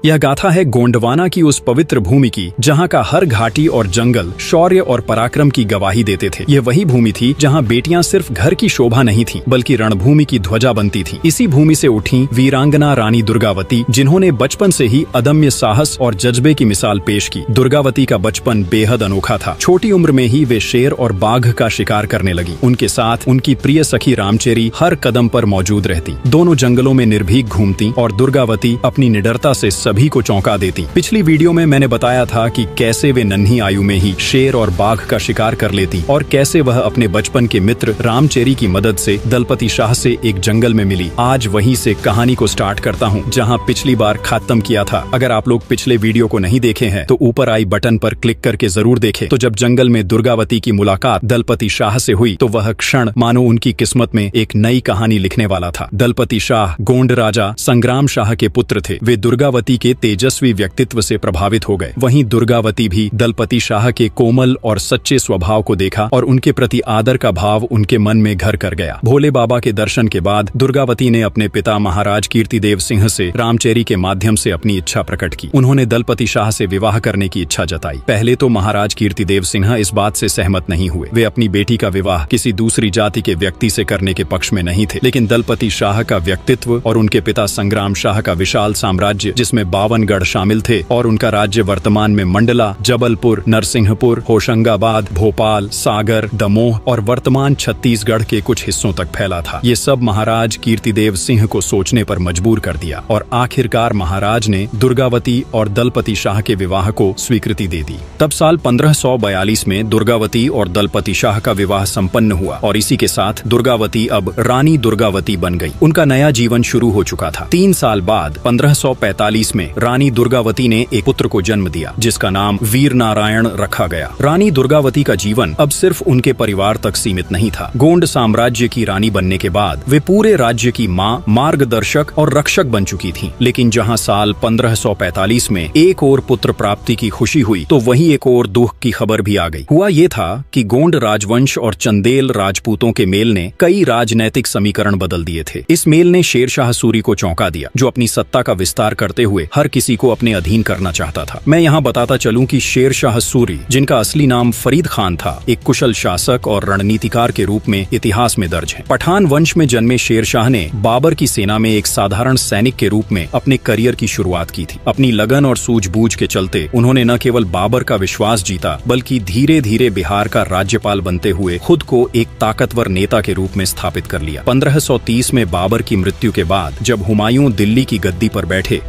यह गाथा है गोंडवाना की उस पवित्र भूमि की जहाँ का हर घाटी और जंगल शौर्य और पराक्रम की गवाही देते थे। यह वही भूमि थी जहाँ बेटियां सिर्फ घर की शोभा नहीं थी बल्कि रणभूमि की ध्वजा बनती थी। इसी भूमि से उठी वीरांगना रानी दुर्गावती, जिन्होंने बचपन से ही अदम्य साहस और जज्बे की मिसाल पेश की। दुर्गावती का बचपन बेहद अनोखा था। छोटी उम्र में ही वे शेर और बाघ का शिकार करने लगी। उनके साथ उनकी प्रिय सखी रामचेरी हर कदम पर मौजूद रहती। दोनों जंगलों में निर्भीक घूमती और दुर्गावती अपनी निडरता से सभी को चौंका देती। पिछली वीडियो में मैंने बताया था कि कैसे वे नन्ही आयु में ही शेर और बाघ का शिकार कर लेती और कैसे वह अपने बचपन के मित्र रामचेरी की मदद से दलपति शाह से एक जंगल में मिली। आज वहीं से कहानी को स्टार्ट करता हूँ जहाँ पिछली बार खत्म किया था। अगर आप लोग पिछले वीडियो को नहीं देखे हैं तो ऊपर आई बटन पर क्लिक करके जरूर देखें। तो जब जंगल में दुर्गावती की मुलाकात दलपति शाह से हुई तो वह क्षण मानो उनकी किस्मत में एक नई कहानी लिखने वाला था। दलपति शाह गोंड राजा संग्राम शाह के पुत्र थे। वे दुर्गावती के तेजस्वी व्यक्तित्व से प्रभावित हो गए। वहीं दुर्गावती भी दलपति शाह के कोमल और सच्चे स्वभाव को देखा और उनके प्रति आदर का भाव उनके मन में घर कर गया। भोले बाबा के दर्शन के बाद दुर्गावती ने अपने पिता महाराज कीर्तिदेव सिंह से रामचेरी के माध्यम से अपनी इच्छा प्रकट की। उन्होंने दलपति शाह से विवाह करने की इच्छा जताई। पहले तो महाराज कीर्तिदेव सिंह इस बात से सहमत नहीं हुए। वे अपनी बेटी का विवाह किसी दूसरी जाति के व्यक्ति से करने के पक्ष में नहीं थे, लेकिन दलपति शाह का व्यक्तित्व और उनके पिता संग्राम शाह का विशाल साम्राज्य जिसमें 52 गढ़ शामिल थे और उनका राज्य वर्तमान में मंडला, जबलपुर, नरसिंहपुर, होशंगाबाद, भोपाल, सागर, दमोह और वर्तमान छत्तीसगढ़ के कुछ हिस्सों तक फैला था। ये सब महाराज कीर्तिदेव सिंह को सोचने पर मजबूर कर दिया और आखिरकार महाराज ने दुर्गावती और दलपति शाह के विवाह को स्वीकृति दे दी। तब साल 1542 में दुर्गावती और दलपति शाह का विवाह संपन्न हुआ और इसी के साथ दुर्गावती अब रानी दुर्गावती बन गई। उनका नया जीवन शुरू हो चुका था। 3 साल बाद 1545 में रानी दुर्गावती ने एक पुत्र को जन्म दिया जिसका नाम वीर नारायण रखा गया। रानी दुर्गावती का जीवन अब सिर्फ उनके परिवार तक सीमित नहीं था। गोंड साम्राज्य की रानी बनने के बाद वे पूरे राज्य की माँ, मार्गदर्शक और रक्षक बन चुकी थीं। लेकिन जहाँ साल 1545 में एक और पुत्र प्राप्ति की खुशी हुई तो वहीं एक और दुख की खबर भी आ गई। हुआ ये था कि गोंड राजवंश और चंदेल राजपूतों के मेल ने कई राजनैतिक समीकरण बदल दिए थे। इस मेल ने शेरशाह सूरी को चौंका दिया, जो अपनी सत्ता का विस्तार करते हुए हर किसी को अपने अधीन करना चाहता था। मैं यहाँ बताता चलूं कि शेरशाह सूरी, जिनका असली नाम फरीद खान था, एक कुशल शासक और रणनीतिकार के रूप में इतिहास में दर्ज है। पठान वंश में जन्मे शेरशाह ने बाबर की सेना में एक साधारण सैनिक के रूप में अपने करियर की शुरुआत की थी। अपनी लगन और सूझबूझ के चलते उन्होंने न केवल बाबर का विश्वास जीता बल्कि धीरे धीरे बिहार का राज्यपाल बनते हुए खुद को एक ताकतवर नेता के रूप में स्थापित कर लिया। 1530 में बाबर की मृत्यु के बाद जब हुमायूं दिल्ली की गद्दी पर बैठे,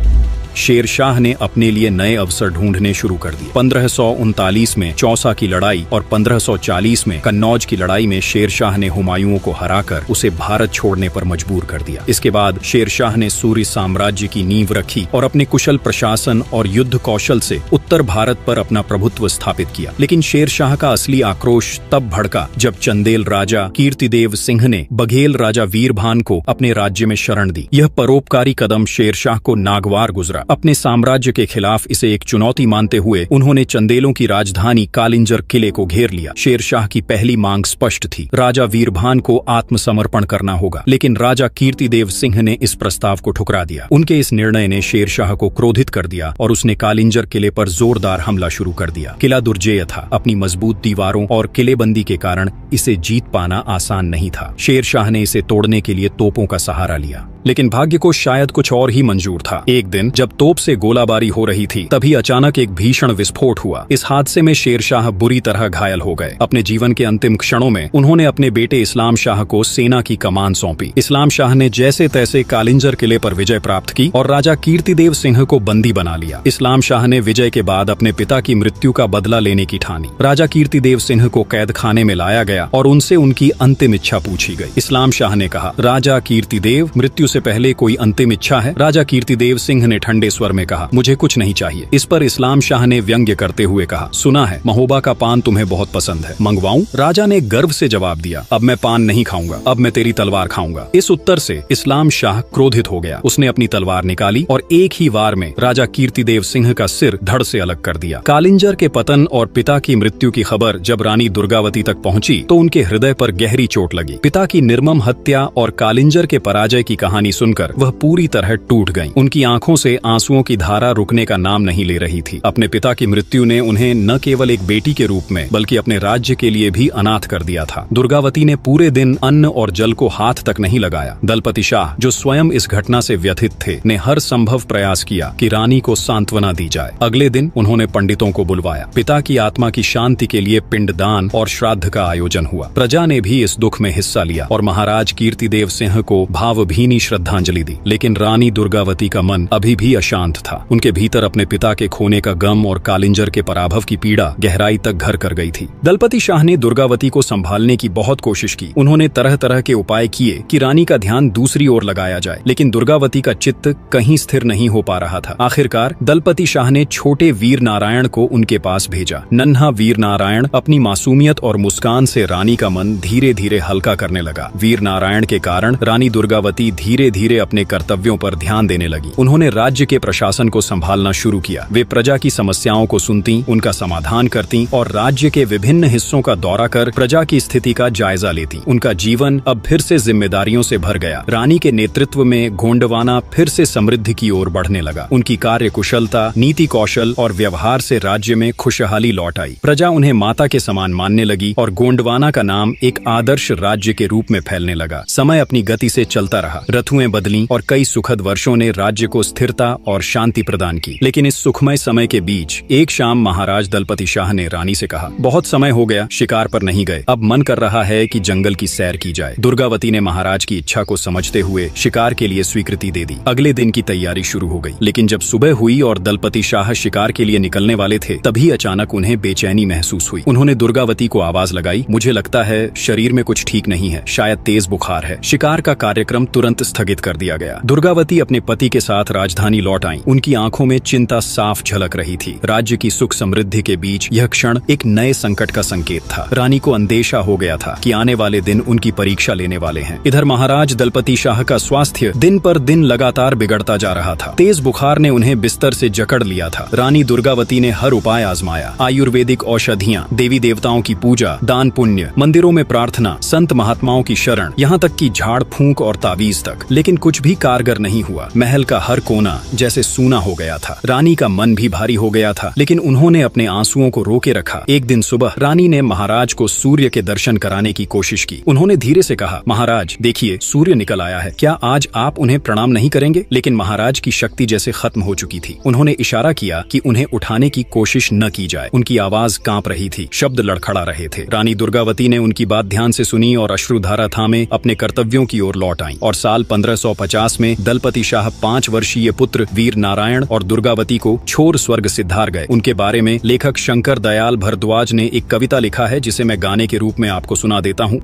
शेरशाह ने अपने लिए नए अवसर ढूंढने शुरू कर दिए। 1539 में चौसा की लड़ाई और 1540 में कन्नौज की लड़ाई में शेरशाह ने हुमायूं को हराकर उसे भारत छोड़ने पर मजबूर कर दिया। इसके बाद शेरशाह ने सूरी साम्राज्य की नींव रखी और अपने कुशल प्रशासन और युद्ध कौशल से उत्तर भारत पर अपना प्रभुत्व स्थापित किया। लेकिन शेरशाह का असली आक्रोश तब भड़का जब चंदेल राजा कीर्तिदेव सिंह ने बघेल राजा वीरभान को अपने राज्य में शरण दी। यह परोपकारी कदम शेरशाह को नागवार गुजरा। अपने साम्राज्य के खिलाफ इसे एक चुनौती मानते हुए उन्होंने चंदेलों की राजधानी कालिंजर किले को घेर लिया। शेरशाह की पहली मांग स्पष्ट थी, राजा वीरभान को आत्मसमर्पण करना होगा। लेकिन राजा कीर्तिदेव सिंह ने इस प्रस्ताव को ठुकरा दिया। उनके इस निर्णय ने शेरशाह को क्रोधित कर दिया और उसने कालिंजर किले पर जोरदार हमला शुरू कर दिया। किला दुर्जेय था। अपनी मजबूत दीवारों और किलेबंदी के कारण इसे जीत पाना आसान नहीं था। शेरशाह ने इसे तोड़ने के लिए तोपों का सहारा लिया, लेकिन भाग्य को शायद कुछ और ही मंजूर था। एक दिन जब तोप से गोलाबारी हो रही थी तभी अचानक एक भीषण विस्फोट हुआ। इस हादसे में शेरशाह बुरी तरह घायल हो गए। अपने जीवन के अंतिम क्षणों में उन्होंने अपने बेटे इस्लाम शाह को सेना की कमान सौंपी। इस्लाम शाह ने जैसे तैसे कालिंजर किले पर विजय प्राप्त की और राजा कीर्तिदेव सिंह को बंदी बना लिया। इस्लाम शाह ने विजय के बाद अपने पिता की मृत्यु का बदला लेने की ठानी। राजा कीर्तिदेव सिंह को कैद खाने में लाया गया और उनसे उनकी अंतिम इच्छा पूछी गई। इस्लाम शाह ने कहा, राजा कीर्तिदेव, मृत्यु से पहले कोई अंतिम इच्छा है? राजा कीर्तिदेव सिंह ने ठंडे स्वर में कहा, मुझे कुछ नहीं चाहिए। इस पर इस्लाम शाह ने व्यंग्य करते हुए कहा, सुना है महोबा का पान तुम्हें बहुत पसंद है, मंगवाऊं? राजा ने गर्व से जवाब दिया, अब मैं पान नहीं खाऊंगा, अब मैं तेरी तलवार खाऊंगा। इस उत्तर से इस्लाम शाह क्रोधित हो गया। उसने अपनी तलवार निकाली और एक ही वार में राजा कीर्तिदेव सिंह का सिर धड़ से अलग कर दिया। कालिंजर के पतन और पिता की मृत्यु की खबर जब रानी दुर्गावती तक पहुंची तो उनके हृदय पर गहरी चोट लगी। पिता की निर्मम हत्या और कालिंजर के पराजय की कहानी कहानी सुनकर वह पूरी तरह टूट गईं। उनकी आंखों से आंसुओं की धारा रुकने का नाम नहीं ले रही थी। अपने पिता की मृत्यु ने उन्हें न केवल एक बेटी के रूप में बल्कि अपने राज्य के लिए भी अनाथ कर दिया था। दुर्गावती ने पूरे दिन अन्न और जल को हाथ तक नहीं लगाया। दलपति शाह, जो स्वयं इस घटना से व्यथित थे, ने हर संभव प्रयास किया कि रानी को सांत्वना दी जाए। अगले दिन उन्होंने पंडितों को बुलवाया। पिता की आत्मा की शांति के लिए पिंडदान और श्राद्ध का आयोजन हुआ। प्रजा ने भी इस दुख में हिस्सा लिया और महाराज कीर्तिदेव सिंह को भावभीनी श्रद्धांजलि दी। लेकिन रानी दुर्गावती का मन अभी भी अशांत था। उनके भीतर अपने पिता के खोने का गम और कालिंजर के पराभव की पीड़ा गहराई तक घर कर गई थी। दलपति शाह ने दुर्गावती को संभालने की बहुत कोशिश की। उन्होंने तरह तरह के उपाय किए कि रानी का ध्यान दूसरी ओर लगाया जाए, लेकिन दुर्गावती का चित्त कहीं स्थिर नहीं हो पा रहा था। आखिरकार दलपति शाह ने छोटे वीर नारायण को उनके पास भेजा। नन्हा वीर नारायण अपनी मासूमियत और मुस्कान से रानी का मन धीरे धीरे हल्का करने लगा। वीर नारायण के कारण रानी दुर्गावती धीरे धीरे अपने कर्तव्यों पर ध्यान देने लगी। उन्होंने राज्य के प्रशासन को संभालना शुरू किया। वे प्रजा की समस्याओं को सुनती, उनका समाधान करती और राज्य के विभिन्न हिस्सों का दौरा कर प्रजा की स्थिति का जायजा लेती। उनका जीवन अब फिर से जिम्मेदारियों से भर गया। रानी के नेतृत्व में गोंडवाना फिर से समृद्धि की ओर बढ़ने लगा। उनकी कार्य कुशलता, नीति कौशल और व्यवहार से राज्य में खुशहाली लौट आई। प्रजा उन्हें माता के समान मानने लगी और गोंडवाना का नाम एक आदर्श राज्य के रूप में फैलने लगा। समय अपनी गति से चलता रहा। ऋतुएं बदलीं और कई सुखद वर्षों ने राज्य को स्थिरता और शांति प्रदान की। लेकिन इस सुखमय समय के बीच एक शाम महाराज दलपति शाह ने रानी से कहा, बहुत समय हो गया शिकार पर नहीं गए, अब मन कर रहा है कि जंगल की सैर की जाए। दुर्गावती ने महाराज की इच्छा को समझते हुए शिकार के लिए स्वीकृति दे दी। अगले दिन की तैयारी शुरू हो गई। लेकिन जब सुबह हुई और दलपति शाह शिकार के लिए निकलने वाले थे, तभी अचानक उन्हें बेचैनी महसूस हुई। उन्होंने दुर्गावती को आवाज लगाई, मुझे लगता है शरीर में कुछ ठीक नहीं है, शायद तेज बुखार है। शिकार का कार्यक्रम तुरंत स्थगित कर दिया गया। दुर्गावती अपने पति के साथ राजधानी लौट आईं। उनकी आंखों में चिंता साफ झलक रही थी। राज्य की सुख समृद्धि के बीच यह क्षण एक नए संकट का संकेत था। रानी को अंदेशा हो गया था कि आने वाले दिन उनकी परीक्षा लेने वाले हैं। इधर महाराज दलपति शाह का स्वास्थ्य दिन पर दिन लगातार बिगड़ता जा रहा था। तेज बुखार ने उन्हें बिस्तर से जकड़ लिया था। रानी दुर्गावती ने हर उपाय आजमाया। आयुर्वेदिक औषधियाँ, देवी देवताओं की पूजा, दान पुण्य, मंदिरों में प्रार्थना, संत महात्माओं की शरण, यहाँ तक कि झाड़ फूंक और तावीज तक, लेकिन कुछ भी कारगर नहीं हुआ। महल का हर कोना जैसे सूना हो गया था। रानी का मन भी भारी हो गया था, लेकिन उन्होंने अपने आंसुओं को रोके रखा। एक दिन सुबह रानी ने महाराज को सूर्य के दर्शन कराने की कोशिश की। उन्होंने धीरे से कहा, महाराज देखिए, सूर्य निकल आया है, क्या आज आप उन्हें प्रणाम नहीं करेंगे? लेकिन महाराज की शक्ति जैसे खत्म हो चुकी थी। उन्होंने इशारा किया कि उन्हें उठाने की कोशिश न की जाए। उनकी आवाज कांप रही थी, शब्द लड़खड़ा रहे थे। रानी दुर्गावती ने उनकी बात ध्यान से सुनी और अश्रुधारा थामे अपने कर्तव्यों की ओर लौट आईं। और साल 1550 में दलपति शाह 5 वर्षीय पुत्र वीर नारायण और दुर्गावती को छोड़ स्वर्ग सिद्धार गए। उनके बारे में लेखक शंकर दयाल भारद्वाज ने एक कविता लिखा है, जिसे मैं गाने के रूप में आपको सुना देता हूँ।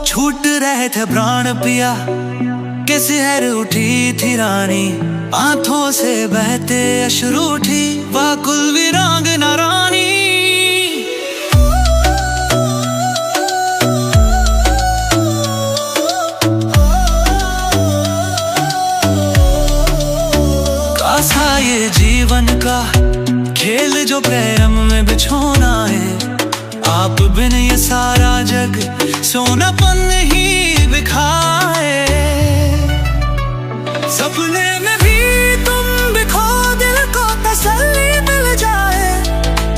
छूट रहे थे प्राण पिया, कैसे हर उठी थी रानी, आंखों से बहते अश्रु उठी वाकुल वीरांगना रानी। कासा ये जीवन का खेल जो प्रेम में बिछोना है, आप बिन ये सारा जग सोनापन ही बिखाए। सपने में भी तुम बिखो, दिल को तसल्ली मिल जाए,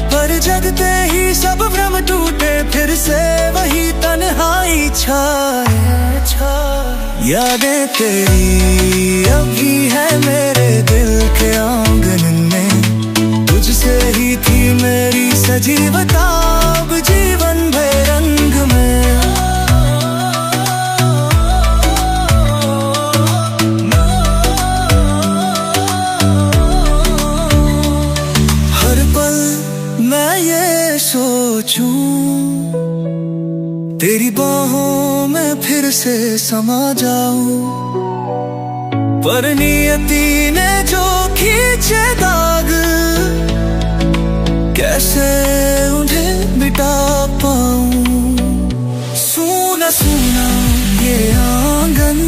पर जगते ही सब भ्रम टूटे, फिर से वही तन्हाई छाए। यादें तेरी अभी है मेरे दिल के आंगन में, तुझसे ही थी मेरी सजी बताब जीवन भर रंग में। हर पल मैं ये सोचूं, तेरी बाहों में फिर से समा जाऊं, पर नियति ने जो खींचे दाग, कैसे उन्हें मिटा पाऊं। सूना सूना ये आंगन,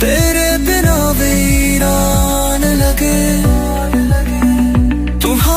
तेरे बिना वीरान लगे। तुम्हारे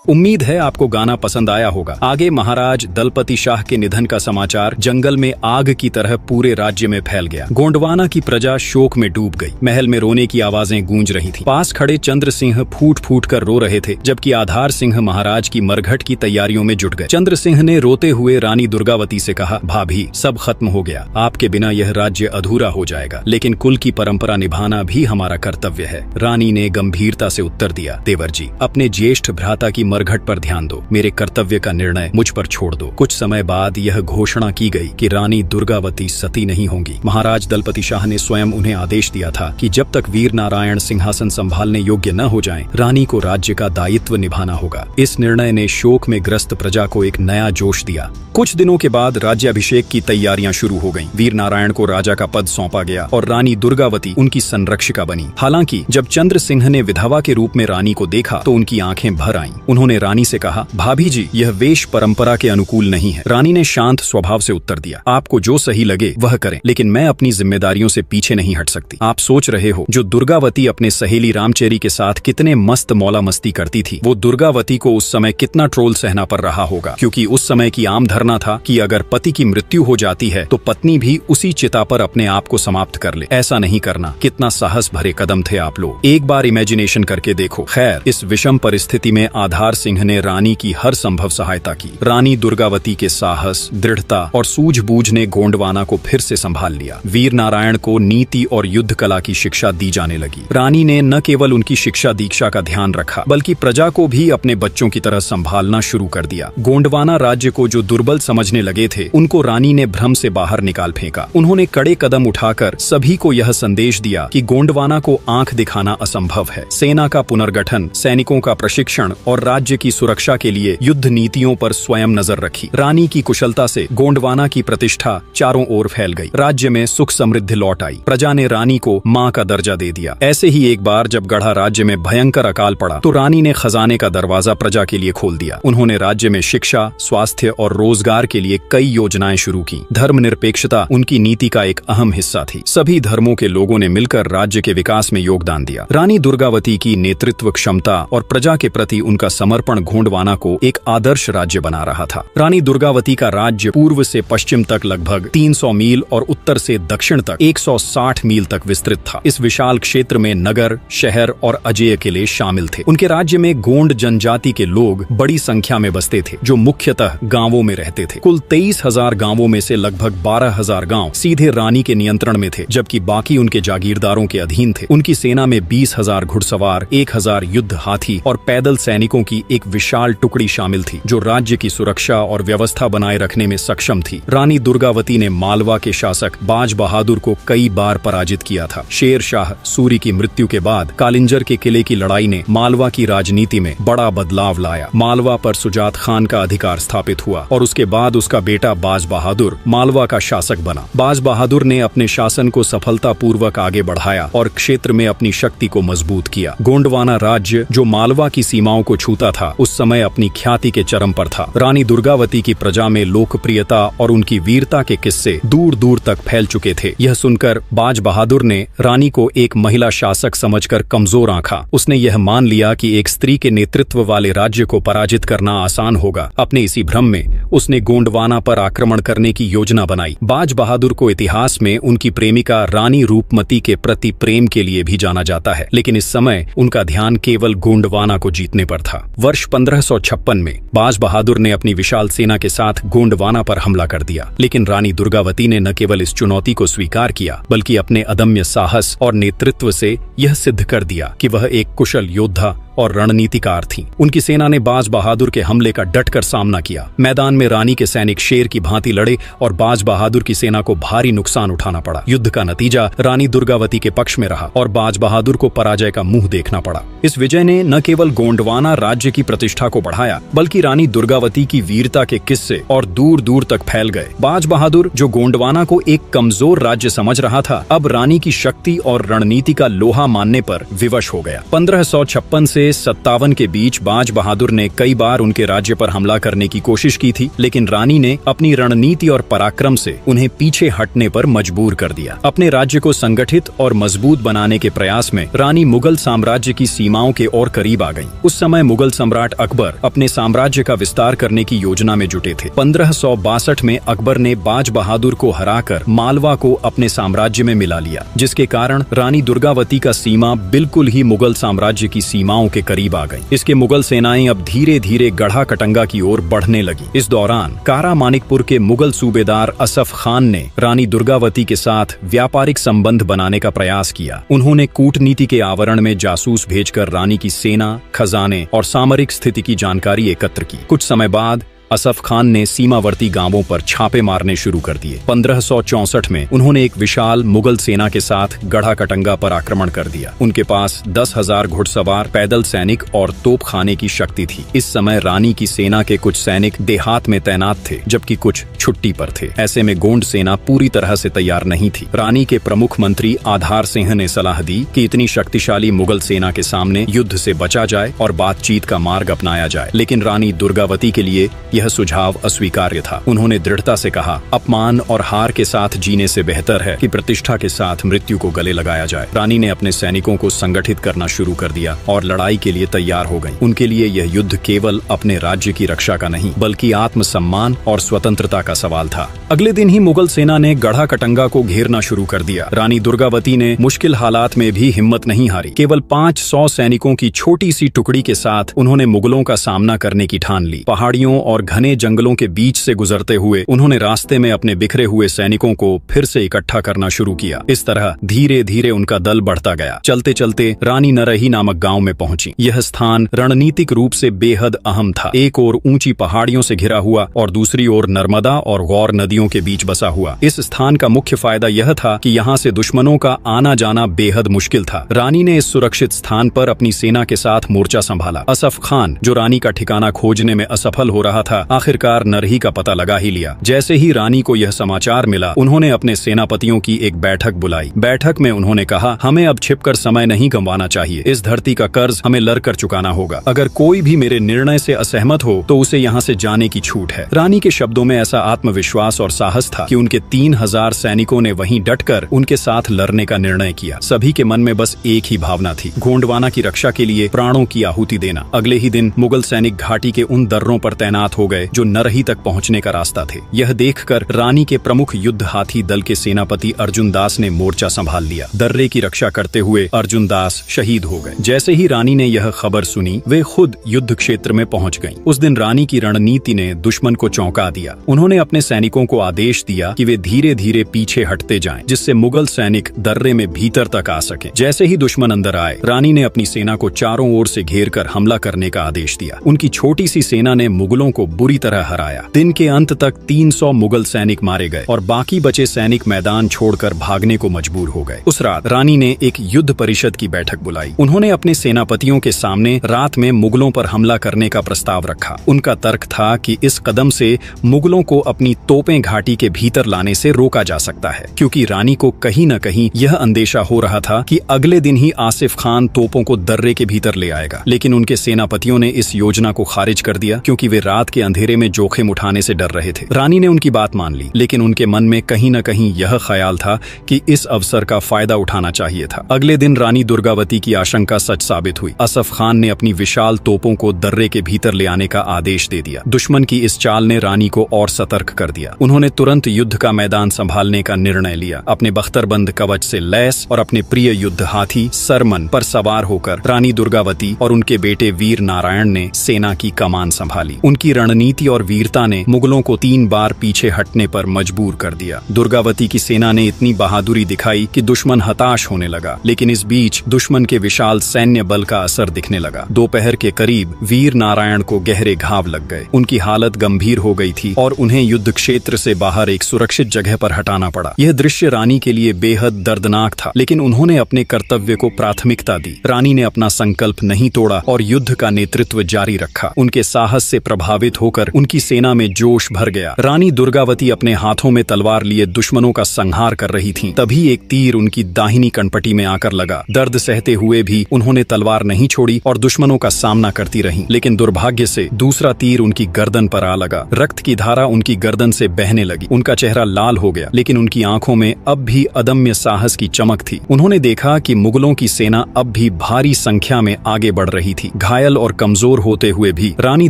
उम्मीद है आपको गाना पसंद आया होगा। आगे महाराज दलपति शाह के निधन का समाचार जंगल में आग की तरह पूरे राज्य में फैल गया। गोंडवाना की प्रजा शोक में डूब गई। महल में रोने की आवाजें गूंज रही थीं। पास खड़े चंद्र सिंह फूट फूट कर रो रहे थे, जबकि आधार सिंह महाराज की मरघट की तैयारियों में जुट गए। चंद्र सिंह ने रोते हुए रानी दुर्गावती से कहा, भाभी सब खत्म हो गया, आपके बिना यह राज्य अधूरा हो जाएगा, लेकिन कुल की परंपरा निभाना भी हमारा कर्तव्य है। रानी ने गंभीरता से उत्तर दिया, देवर जी अपने ज्येष्ठ भ्राता की मरघट पर ध्यान दो, मेरे कर्तव्य का निर्णय मुझ पर छोड़ दो। कुछ समय बाद यह घोषणा की गई कि रानी दुर्गावती सती नहीं होंगी। महाराज दलपति शाह ने स्वयं उन्हें आदेश दिया था कि जब तक वीर नारायण सिंहासन संभालने योग्य न हो जाएं, रानी को राज्य का दायित्व निभाना होगा। इस निर्णय ने शोक में ग्रस्त प्रजा को एक नया जोश दिया। कुछ दिनों के बाद राज्याभिषेक की तैयारियां शुरू हो गईं। वीर नारायण को राजा का पद सौंपा गया और रानी दुर्गावती उनकी संरक्षिका बनी। हालांकि जब चंद्र सिंह ने विधवा के रूप में रानी को देखा तो उनकी आंखें भर आईं। उन्होंने रानी से कहा, भाभी जी यह वेश परंपरा के अनुकूल नहीं है। रानी ने शांत स्वभाव से उत्तर दिया, आपको जो सही लगे वह करें, लेकिन मैं अपनी जिम्मेदारियों से पीछे नहीं हट सकती। आप सोच रहे हो जो दुर्गावती अपने सहेली रामचेरी के साथ कितने मस्त मौला मस्ती करती थी, वो दुर्गावती को उस समय कितना ट्रोल सहना पड़ रहा होगा, क्योंकि उस समय की आम धारणा था कि अगर पति की मृत्यु हो जाती है तो पत्नी भी उसी चिता पर अपने आप को समाप्त कर ले। ऐसा नहीं करना। कितना साहस भरे कदम थे आप लोग, एक बार इमेजिनेशन करके देखो। खैर, इस विषम परिस्थिति में आधार सिंह ने रानी की हर संभव सहायता की। रानी दुर्गावती के साहस, दृढ़ता और सूझबूझ ने गोंडवाना को फिर से संभाल लिया। वीर नारायण को नीति और युद्ध कला की शिक्षा दी जाने लगी। रानी ने न केवल उनकी शिक्षा दीक्षा का ध्यान रखा, बल्कि प्रजा को भी अपने बच्चों की तरह संभालना शुरू कर दिया। गोंडवाना राज्य को जो दुर्बल समझने लगे थे, उनको रानी ने भ्रम से बाहर निकाल फेंका। उन्होंने कड़े कदम उठाकर सभी को यह संदेश दिया कि गोंडवाना को आंख दिखाना असंभव है। सेना का पुनर्गठन, सैनिकों का प्रशिक्षण और राज्य की सुरक्षा के लिए युद्ध नीतियों पर स्वयं नजर रखी। रानी की कुशलता से गोंडवाना की प्रतिष्ठा चारों ओर फैल गई। राज्य में सुख समृद्धि लौट आई। प्रजा ने रानी को मां का दर्जा दे दिया। ऐसे ही एक बार जब गढ़ा राज्य में भयंकर अकाल पड़ा तो रानी ने खजाने का दरवाजा प्रजा के लिए खोल दिया। उन्होंने राज्य में शिक्षा, स्वास्थ्य और रोजगार के लिए कई योजनाएं शुरू की। धर्मनिरपेक्षता उनकी नीति का एक अहम हिस्सा थी। सभी धर्मों के लोगों ने मिलकर राज्य के विकास में योगदान दिया। रानी दुर्गावती की नेतृत्व क्षमता और प्रजा के प्रति उनका समर्पण गोंडवाना को एक आदर्श राज्य बना रहा था। रानी दुर्गावती का राज्य पूर्व से पश्चिम तक लगभग 300 मील और उत्तर से दक्षिण तक 160 मील तक विस्तृत था। इस विशाल क्षेत्र में नगर, शहर और अजेय किले शामिल थे। उनके राज्य में गोंड जनजाति के लोग बड़ी संख्या में बसते थे, जो मुख्यतः गांवों में रहते थे। कुल 23,000 गांवों में से लगभग 12,000 गांव सीधे रानी के नियंत्रण में थे, जबकि बाकी उनके जागीरदारों के अधीन थे। उनकी सेना में 20,000 घुड़सवार, 1,000 युद्ध हाथी और पैदल सैनिकों की एक विशाल टुकड़ी शामिल थी, जो राज्य की सुरक्षा और व्यवस्था बनाए रखने में सक्षम थी। रानी दुर्गावती ने मालवा के शासक बाज बहादुर को कई बार पराजित किया था। शेर शाह सूरी की मृत्यु के बाद कालिंजर के किले की लड़ाई ने मालवा की राजनीति में बड़ा बदलाव लाया। मालवा पर सुजात खान का अधिकार स्थापित हुआ और उसके बाद उसका बेटा बाज बहादुर मालवा का शासक बना। बाज बहादुर ने अपने शासन को सफलतापूर्वक आगे बढ़ाया और क्षेत्र में अपनी शक्ति को मजबूत किया। गोंडवाना राज्य, जो मालवा की सीमाओं को छूता था, उस समय अपनी ख्याति के चरम पर था। रानी दुर्गावती की प्रजा में लोकप्रियता और उनकी वीरता के किस्से दूर दूर तक फैल चुके थे। यह सुनकर बाज बहादुर ने रानी को एक महिला शासक समझकर कमजोर आंका। उसने यह मान लिया कि एक स्त्री के नेतृत्व वाले राज्य को पराजित करना आसान होगा। अपने इसी भ्रम में उसने गोंडवाना पर आक्रमण करने की योजना बनाई। बाज बहादुर को इतिहास में उनकी प्रेमिका रानी रूपमती के प्रति प्रेम के लिए भी जाना जाता है, लेकिन इस समय उनका ध्यान केवल गोंडवाना को जीतने पर था। वर्ष 1556 में बाज बहादुर ने अपनी विशाल सेना के साथ गोंडवाना पर हमला कर दिया, लेकिन रानी दुर्गावती ने न केवल इस चुनौती को स्वीकार किया, बल्कि अपने अदम्य साहस और नेतृत्व से यह सिद्ध कर दिया कि वह एक कुशल योद्धा और रणनीतिकार थीं। उनकी सेना ने बाज बहादुर के हमले का डटकर सामना किया। मैदान में रानी के सैनिक शेर की भांति लड़े और बाज बहादुर की सेना को भारी नुकसान उठाना पड़ा। युद्ध का नतीजा रानी दुर्गावती के पक्ष में रहा और बाज बहादुर को पराजय का मुंह देखना पड़ा। इस विजय ने न केवल गोंडवाना राज्य की प्रतिष्ठा को बढ़ाया, बल्कि रानी दुर्गावती की वीरता के किस्से और दूर दूर तक फैल गए। बाज बहादुर, जो गोंडवाना को एक कमजोर राज्य समझ रहा था, अब रानी की शक्ति और रणनीति का लोहा मानने पर विवश हो गया। 1556 से से 57 के बीच बाज बहादुर ने कई बार उनके राज्य पर हमला करने की कोशिश की थी, लेकिन रानी ने अपनी रणनीति और पराक्रम से उन्हें पीछे हटने पर मजबूर कर दिया। अपने राज्य को संगठित और मजबूत बनाने के प्रयास में रानी मुगल साम्राज्य की सीमाओं के और करीब आ गईं। उस समय मुगल सम्राट अकबर अपने साम्राज्य का विस्तार करने की योजना में जुटे थे। 1562 में अकबर ने बाज बहादुर को हराकर मालवा को अपने साम्राज्य में मिला लिया, जिसके कारण रानी दुर्गावती का सीमा बिल्कुल ही मुगल साम्राज्य की सीमाओं के करीब आ गई। इसके मुगल सेनाएं अब धीरे धीरे गढ़ा कटंगा की ओर बढ़ने लगी। इस दौरान कारा मानिकपुर के मुगल सूबेदार असफ खान ने रानी दुर्गावती के साथ व्यापारिक संबंध बनाने का प्रयास किया। उन्होंने कूटनीति के आवरण में जासूस भेजकर रानी की सेना, खजाने और सामरिक स्थिति की जानकारी एकत्र की। कुछ समय बाद असफ खान ने सीमावर्ती गांवों पर छापे मारने शुरू कर दिए। 1564 में उन्होंने एक विशाल मुगल सेना के साथ गढ़ा कटंगा पर आक्रमण कर दिया। उनके पास 10,000 घुड़सवार, पैदल सैनिक और तोपखाने की शक्ति थी। इस समय रानी की सेना के कुछ सैनिक देहात में तैनात थे, जबकि कुछ छुट्टी पर थे। ऐसे में गोंड सेना पूरी तरह से तैयार नहीं थी। रानी के प्रमुख मंत्री आधार सिंह ने सलाह दी कि इतनी शक्तिशाली मुगल सेना के सामने युद्ध से बचा जाए और बातचीत का मार्ग अपनाया जाए, लेकिन रानी दुर्गावती के लिए यह सुझाव अस्वीकार्य था। उन्होंने दृढ़ता से कहा, अपमान और हार के साथ जीने से बेहतर है कि प्रतिष्ठा के साथ मृत्यु को गले लगाया जाए। रानी ने अपने सैनिकों को संगठित करना शुरू कर दिया और लड़ाई के लिए तैयार हो गई। उनके लिए यह युद्ध केवल अपने राज्य की रक्षा का नहीं, बल्कि आत्मसम्मान और स्वतंत्रता का सवाल था। अगले दिन ही मुगल सेना ने गढ़ा कटंगा को घेरना शुरू कर दिया। रानी दुर्गावती ने मुश्किल हालात में भी हिम्मत नहीं हारी। केवल 500 सैनिकों की छोटी सी टुकड़ी के साथ उन्होंने मुगलों का सामना करने की ठान ली। पहाड़ियों और घने जंगलों के बीच से गुजरते हुए उन्होंने रास्ते में अपने बिखरे हुए सैनिकों को फिर से इकट्ठा करना शुरू किया। इस तरह धीरे धीरे उनका दल बढ़ता गया। चलते चलते रानी नरही नामक गांव में पहुंची। यह स्थान रणनीतिक रूप से बेहद अहम था। एक ओर ऊंची पहाड़ियों से घिरा हुआ और दूसरी ओर नर्मदा और गौर नदियों के बीच बसा हुआ। इस स्थान का मुख्य फायदा यह था कि यहाँ से दुश्मनों का आना जाना बेहद मुश्किल था। रानी ने इस सुरक्षित स्थान पर अपनी सेना के साथ मोर्चा संभाला। असफ खान, जो रानी का ठिकाना खोजने में असफल हो रहा था, आखिरकार नरही का पता लगा ही लिया। जैसे ही रानी को यह समाचार मिला, उन्होंने अपने सेनापतियों की एक बैठक बुलाई। बैठक में उन्होंने कहा, हमें अब छिपकर समय नहीं गंवाना चाहिए। इस धरती का कर्ज हमें लड़कर चुकाना होगा। अगर कोई भी मेरे निर्णय से असहमत हो तो उसे यहाँ से जाने की छूट है। रानी के शब्दों में ऐसा आत्मविश्वास और साहस था कि उनके 3000 सैनिकों ने वहीं डटकर उनके साथ लड़ने का निर्णय किया। सभी के मन में बस एक ही भावना थी, गोंडवाना की रक्षा के लिए प्राणों की आहुति देना। अगले ही दिन मुगल सैनिक घाटी के उन दर्रों पर तैनात हो गए जो नरही तक पहुंचने का रास्ता थे। यह देखकर रानी के प्रमुख युद्ध हाथी दल के सेनापति अर्जुन दास ने मोर्चा संभाल लिया। दर्रे की रक्षा करते हुए अर्जुन दास शहीद हो गए। जैसे ही रानी ने यह खबर सुनी, वे खुद युद्ध क्षेत्र में पहुंच गईं। उस दिन रानी की रणनीति ने दुश्मन को चौंका दिया। उन्होंने अपने सैनिकों को आदेश दिया कि वे धीरे धीरे पीछे हटते जाएं, जिससे मुगल सैनिक दर्रे में भीतर तक आ सके। जैसे ही दुश्मन अंदर आए, रानी ने अपनी सेना को चारों ओर से घेरकर हमला करने का आदेश दिया। उनकी छोटी सी सेना ने मुगलों को बुरी तरह हराया। दिन के अंत तक 300 मुगल सैनिक मारे गए और बाकी बचे सैनिक मैदान छोड़कर भागने को मजबूर हो गए। उस रात रानी ने एक युद्ध परिषद की बैठक बुलाई। उन्होंने अपने सेनापतियों के सामने रात में मुगलों पर हमला करने का प्रस्ताव रखा। उनका तर्क था कि इस कदम से मुगलों को अपनी तोपें घाटी के भीतर लाने से रोका जा सकता है, क्योंकि रानी को कहीं न कहीं यह अंदेशा हो रहा था कि अगले दिन ही आसिफ खान तोपों को दर्रे के भीतर ले आएगा। लेकिन उनके सेनापतियों ने इस योजना को खारिज कर दिया, क्योंकि वे रात के अंधेरे में जोखिम उठाने से डर रहे थे। रानी ने उनकी बात मान ली, लेकिन उनके मन में कहीं न कहीं यह ख्याल था कि इस अवसर का फायदा उठाना चाहिए था। अगले दिन रानी दुर्गावती की आशंका सच साबित हुई। असफ खान ने अपनी विशाल तोपों को दर्रे के भीतर ले आने का आदेश दे दिया। दुश्मन की इस चाल ने रानी को और सतर्क कर दिया। उन्होंने तुरंत युद्ध का मैदान संभालने का निर्णय लिया। अपने बख्तरबंद कवच से लैस और अपने प्रिय युद्ध हाथी सरमन पर सवार होकर रानी दुर्गावती और उनके बेटे वीर नारायण ने सेना की कमान संभाली। उनकी रणनीति और वीरता ने मुगलों को 3 बार पीछे हटने पर मजबूर कर दिया। दुर्गावती की सेना ने इतनी बहादुरी दिखाई कि दुश्मन हताश होने लगा। लेकिन इस बीच दुश्मन के विशाल सैन्य बल का असर दिखने लगा। दोपहर के करीब वीर नारायण को गहरे घाव लग गए। उनकी हालत गंभीर हो गई थी और उन्हें युद्ध क्षेत्र से बाहर एक सुरक्षित जगह पर हटाना पड़ा। यह दृश्य रानी के लिए बेहद दर्दनाक था, लेकिन उन्होंने अपने कर्तव्य को प्राथमिकता दी। रानी ने अपना संकल्प नहीं तोड़ा और युद्ध का नेतृत्व जारी रखा। उनके साहस से प्रभावित होकर उनकी सेना में जोश भर गया। रानी दुर्गावती अपने हाथों में तलवार लिए दुश्मनों का संहार कर रही थीं। तभी एक तीर उनकी दाहिनी कनपटी में आकर लगा। दर्द सहते हुए भी उन्होंने तलवार नहीं छोड़ी और दुश्मनों का सामना करती रहीं। लेकिन दुर्भाग्य से दूसरा तीर उनकी गर्दन पर आ लगा। रक्त की धारा उनकी गर्दन से बहने लगी। उनका चेहरा लाल हो गया, लेकिन उनकी आंखों में अब भी अदम्य साहस की चमक थी। उन्होंने देखा कि मुगलों की सेना अब भी भारी संख्या में आगे बढ़ रही थी। घायल और कमजोर होते हुए भी रानी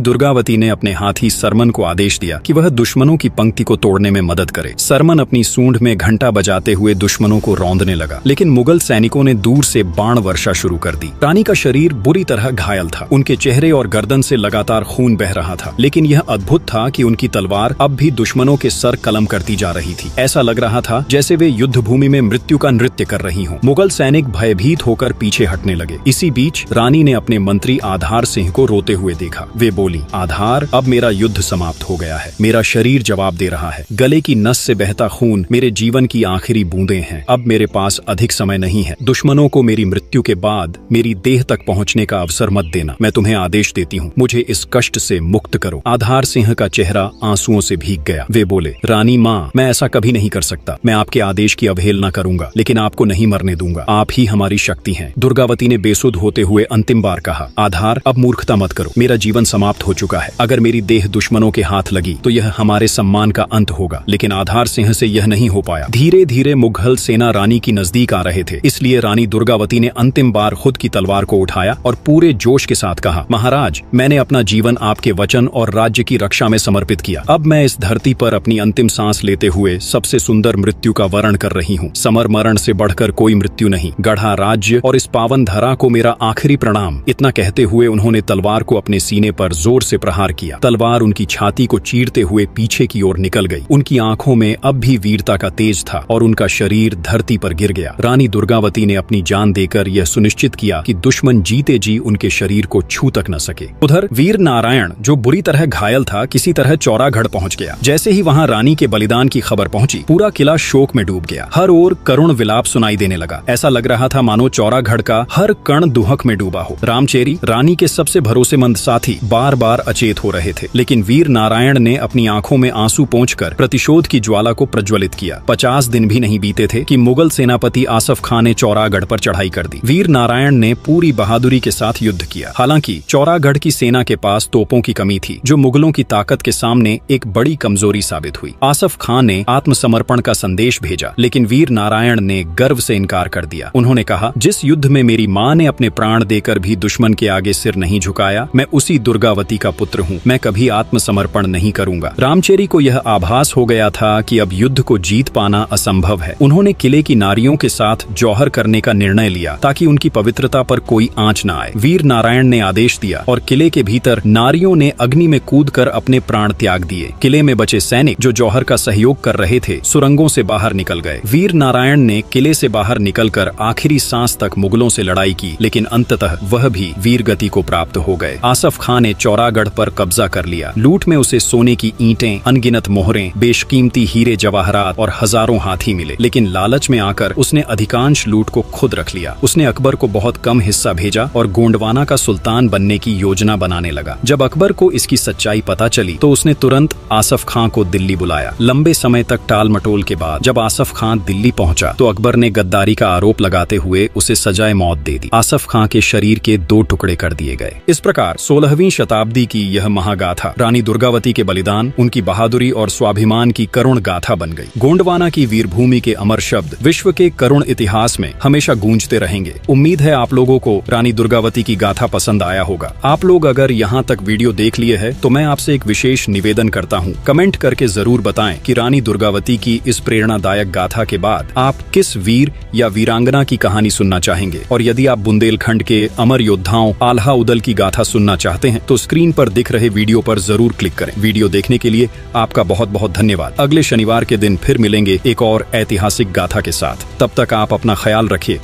दुर्गावती ने अपने हाथी सरमन को आदेश दिया कि वह दुश्मनों की पंक्ति को तोड़ने में मदद करे। सरमन अपनी सूंड में घंटा बजाते हुए दुश्मनों को रौंदने लगा, लेकिन मुगल सैनिकों ने दूर से बाण वर्षा शुरू कर दी। रानी का शरीर बुरी तरह घायल था। उनके चेहरे और गर्दन से लगातार खून बह रहा था, लेकिन यह अद्भुत था कि उनकी तलवार अब भी दुश्मनों के सर कलम करती जा रही थी। ऐसा लग रहा था जैसे वे युद्ध भूमि में मृत्यु का नृत्य कर रही हों। मुगल सैनिक भयभीत होकर पीछे हटने लगे। इसी बीच रानी ने अपने मंत्री आधार सिंह को रोते हुए देखा। वे बोली, आधार, अब मेरा युद्ध समाप्त हो गया है। मेरा शरीर जवाब दे रहा है। गले की नस से बहता खून मेरे जीवन की आखिरी बूंदें हैं। अब मेरे पास अधिक समय नहीं है। दुश्मनों को मेरी मृत्यु के बाद मेरी देह तक पहुंचने का अवसर मत देना। मैं तुम्हें आदेश देती हूँ, मुझे इस कष्ट से मुक्त करो। आधार सिंह का चेहरा आंसुओं से भीग गया। वे बोले, रानी माँ, मैं ऐसा कभी नहीं कर सकता। मैं आपके आदेश की अवहेलना करूंगा, लेकिन आपको नहीं मरने दूंगा। आप ही हमारी शक्ति हैं। दुर्गावती ने बेसुध होते हुए अंतिम बार कहा, आधार, अब मूर्खता मत करो। मेरा जीवन समाप्त हो चुका है। अगर मेरी देह दुश्मनों के हाथ लगी तो यह हमारे सम्मान का अंत होगा। लेकिन आधार सिंह से यह नहीं हो पाया। धीरे धीरे मुगल सेना रानी की नजदीक आ रहे थे, इसलिए रानी दुर्गावती ने अंतिम बार खुद की तलवार को उठाया और पूरे जोश के साथ कहा, महाराज, मैंने अपना जीवन आपके वचन और राज्य की रक्षा में समर्पित किया। अब मैं इस धरती पर अपनी अंतिम सांस लेते हुए सबसे सुंदर मृत्यु का वर्ण कर रही हूँ। समर मरण से बढ़कर कोई मृत्यु नहीं। गढ़ा राज्य और इस पावन धरा को मेरा आखिरी प्रणाम। इतना कहते हुए उन्होंने तलवार को अपने सीने पर जोर से प्रहार किया। तलवार उनकी छाती को चीरते हुए पीछे की ओर निकल गई। उनकी आंखों में अब भी वीरता का तेज था और उनका शरीर धरती पर गिर गया। रानी दुर्गावती ने अपनी जान देकर यह सुनिश्चित किया कि दुश्मन जीते जी उनके शरीर को छू तक न सके। उधर वीर नारायण, जो बुरी तरह घायल था, किसी तरह चौरागढ़ पहुंच गया। जैसे ही वहां रानी के बलिदान की खबर पहुंची, पूरा किला शोक में डूब गया। हर ओर करुण विलाप सुनाई देने लगा। ऐसा लग रहा था मानो चौरागढ़ का हर कण दुहक में डूबा हो। रामचेरी, रानी के सबसे भरोसेमंद साथी, बार बार अचेत हो रहे थे, लेकिन वीर नारायण ने अपनी आंखों में आंसू पोंछकर प्रतिशोध की ज्वाला को प्रज्वलित किया। 50 दिन भी नहीं बीते थे कि मुगल सेनापति आसफ खान ने चौरागढ़ पर चढ़ाई कर दी। वीर नारायण ने पूरी बहादुरी के साथ युद्ध किया। हालांकि चौरागढ़ की सेना के पास तोपों की कमी थी, जो मुगलों की ताकत के सामने एक बड़ी कमजोरी साबित हुई। आसफ खान ने आत्मसमर्पण का संदेश भेजा, लेकिन वीर नारायण ने गर्व से इनकार कर दिया। उन्होंने कहा, जिस युद्ध में मेरी माँ ने अपने प्राण देकर भी दुश्मन के आगे सिर नहीं झुकाया, मैं उसी दुर्गावती का पुत्र हूँ। मैं कभी आत्मसमर्पण नहीं करूंगा। रामचेरी को यह आभास हो गया था कि अब युद्ध को जीत पाना असंभव है। उन्होंने किले की नारियों के साथ जौहर करने का निर्णय लिया ताकि उनकी पवित्रता पर कोई आंच न आए। वीर नारायण ने आदेश दिया और किले के भीतर नारियों ने अग्नि में कूदकर अपने प्राण त्याग दिए। किले में बचे सैनिक जो जौहर का सहयोग कर रहे थे, सुरंगों से बाहर निकल गए। वीर नारायण ने किले से बाहर निकलकर आखिरी सांस तक मुगलों से लड़ाई की, लेकिन अंततः वह भी वीर गति को प्राप्त हो गए। आसफ खान ने चौरागढ़ पर कब्जा कर लिया। लूट में उसे सोने की ईंटें, अनगिनत मोहरें, बेशकीमती हीरे जवाहरात और हजारों हाथी मिले, लेकिन लालच में आकर उसने अधिकांश लूट को खुद रख लिया। उसने अकबर को बहुत कम हिस्सा भेजा और गोंडवाना का सुल्तान बनने की योजना बनाने लगा। जब अकबर को इसकी सच्चाई पता चली तो उसने तुरंत आसफ खान को दिल्ली बुलाया। लंबे समय तक टाल मटोल के बाद जब आसफ खान दिल्ली पहुंचा तो अकबर ने गद्दारी का आरोप लगाते हुए उसे सजाए मौत दे दी। आसफ खान के शरीर के 2 टुकड़े कर दिए गए। इस प्रकार 16वीं शताब्दी की यह महागाथा रानी दुर्गावती के बलिदान, उनकी बहादुरी और स्वाभिमान की करुण गाथा बन गई। गोंडवाना की वीरभूमि के अमर शब्द विश्व के करुण इतिहास में हमेशा गूंजते रहेंगे। उम्मीद है आप लोगों को रानी दुर्गावती की गाथा पसंद आया होगा। आप लोग अगर यहाँ तक वीडियो देख लिए है तो मैं आपसे एक विशेष निवेदन करता हूँ, कमेंट करके जरूर बताएं कि रानी दुर्गावती की इस प्रेरणादायक गाथा के बाद आप किस वीर या वीरांगना की कहानी सुनना चाहेंगे। और यदि आप बुंदेलखंड के अमर योद्धाओं आल्हा उदल की गाथा सुनना चाहते हैं तो स्क्रीन पर दिख रहे वीडियो पर जरूर क्लिक करें। वीडियो देखने के लिए आपका बहुत बहुत धन्यवाद। अगले शनिवार के दिन फिर मिलेंगे एक और ऐतिहासिक गाथा के साथ। तब तक आप अपना ख्याल रखिए।